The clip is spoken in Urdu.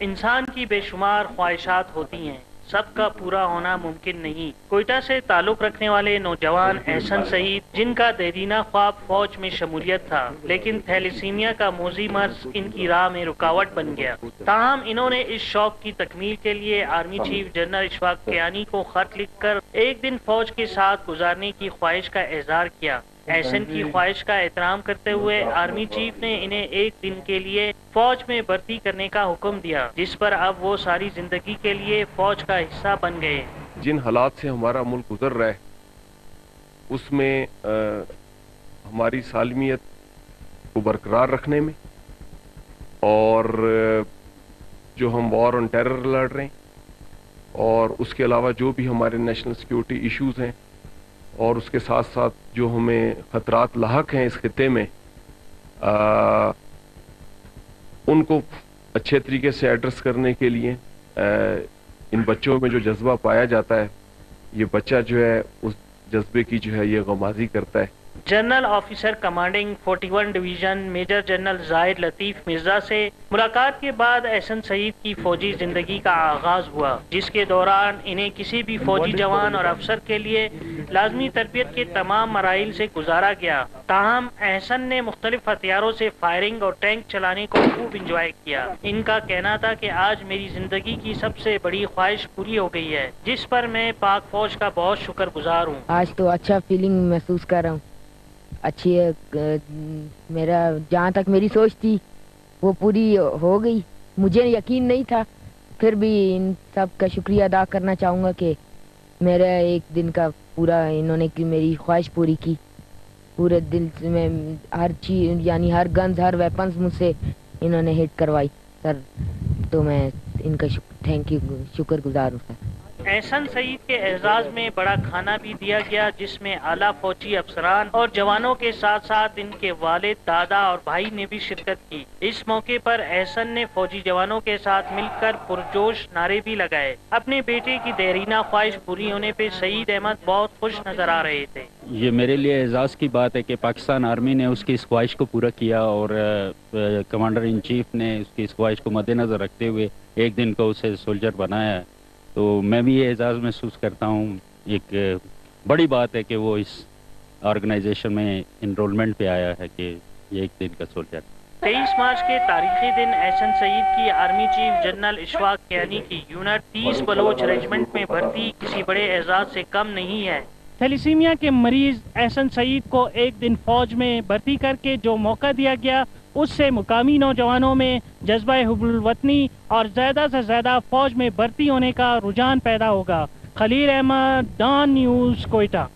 انسان کی بے شمار خواہشات ہوتی ہیں، سب کا پورا ہونا ممکن نہیں۔ کوئٹہ سے تعلق رکھنے والے نوجوان احسن سعید، جن کا دیرینہ خواب فوج میں شمولیت تھا، لیکن تھیلیسیمیا کا موذی مرض ان کی راہ میں رکاوٹ بن گیا۔ تاہم انہوں نے اس شوق کی تکمیل کے لیے army chief general Ashfaq Kayani کو خط لکھ کر ایک دن فوج کے ساتھ گزارنے کی خواہش کا اظہار کیا۔ احسن کی خواہش کا احترام کرتے ہوئے آرمی چیف نے انہیں ایک دن کے لیے فوج میں بھرتی کرنے کا حکم دیا، جس پر اب وہ ساری زندگی کے لیے فوج کا حصہ بن گئے۔ جن حالات سے ہمارا ملک گزر رہا ہے اس میں ہماری سالمیت کو برقرار رکھنے میں اور جو ہم وار آن ٹیرر لڑ رہے ہیں اور اس کے علاوہ جو بھی ہمارے نیشنل سیکیورٹی ایشوز ہیں اور اس کے ساتھ ساتھ جو ہمیں خطرات لاحق ہیں اس خطے میں، ان کو اچھے طریقے سے ایڈریس کرنے کے لیے ان بچوں میں جو جذبہ پایا جاتا ہے، یہ بچہ جو ہے اس جذبے کی جو ہے یہ غمازی کرتا ہے۔ General officer commanding 41 division major general Zahid Latif Mirza سے ملاقات کے بعد احسن سعید کی فوجی زندگی کا آغاز ہوا، جس کے دوران انہیں کسی بھی فوجی جوان اور افسر کے لیے لازمی تربیت کے تمام مراحل سے گزارا گیا۔ تاہم احسن نے مختلف ہتھیاروں سے فائرنگ اور ٹینک چلانے کو خوب انجوائے کیا۔ ان کا کہنا تھا کہ آج میری زندگی کی سب سے بڑی خواہش پوری ہو گئی ہے، جس پر میں پاک فوج کا بہت شکر گزار ہوں۔ آج تو اچھا فیلنگ محسوس کر رہا ہوں، اچھی میرا جہاں تک میری سوچ تھی وہ پوری ہو گئی۔ مجھے یقین نہیں تھا، پھر بھی ان سب کا شکریہ ادا کرنا چاہوں گا کہ میرا ایک دن کا پورا انہوں نے میری خواہش پوری کی۔ پورے دل سے میں ہر چیز یعنی ہر گنز ہر ویپنز مجھ سے انہوں نے ہٹ کروائی سر، تو میں ان کا تھینک یو شکر گزار ہوں سر۔ احسن سعید کے اعزاز میں بڑا کھانا بھی دیا گیا، جس میں اعلیٰ فوجی افسران اور جوانوں کے ساتھ ساتھ ان کے والد، دادا اور بھائی نے بھی شرکت کی۔ اس موقع پر احسن نے فوجی جوانوں کے ساتھ مل کر پرجوش نعرے بھی لگائے۔ اپنے بیٹے کی دیرینہ خواہش پوری ہونے پہ سعید احمد بہت خوش نظر آ رہے تھے۔ یہ میرے لیے اعزاز کی بات ہے کہ پاکستان آرمی نے اس کی اس خواہش کو پورا کیا اور کمانڈر ان چیف نے اس کی اس خواہش کو مد نظر رکھتے ہوئے ایک دن کو اسے سولجر بنایا ہے۔ تو میں بھی یہ اعزاز محسوس کرتا ہوں۔ ایک بڑی بات ہے کہ وہ اس آرگنائزیشن میں انرولمنٹ پہ آیا ہے کہ یہ ایک دن کا سولجر۔ 23 مارچ کے تاریخی دن احسن سعید کی army chief general Ashfaq Kayani کی یونٹ 30 بلوچ ریجمنٹ میں بھرتی کسی بڑے اعزاز سے کم نہیں ہے۔ تھیلیسیمیا کے مریض احسن سعید کو ایک دن فوج میں بھرتی کر کے جو موقع دیا گیا، اس سے مقامی نوجوانوں میں جذبہ حب الوطنی اور زیادہ سے زیادہ فوج میں بھرتی ہونے کا رجحان پیدا ہوگا۔ خلیل احمد، ڈان نیوز، کوئٹہ۔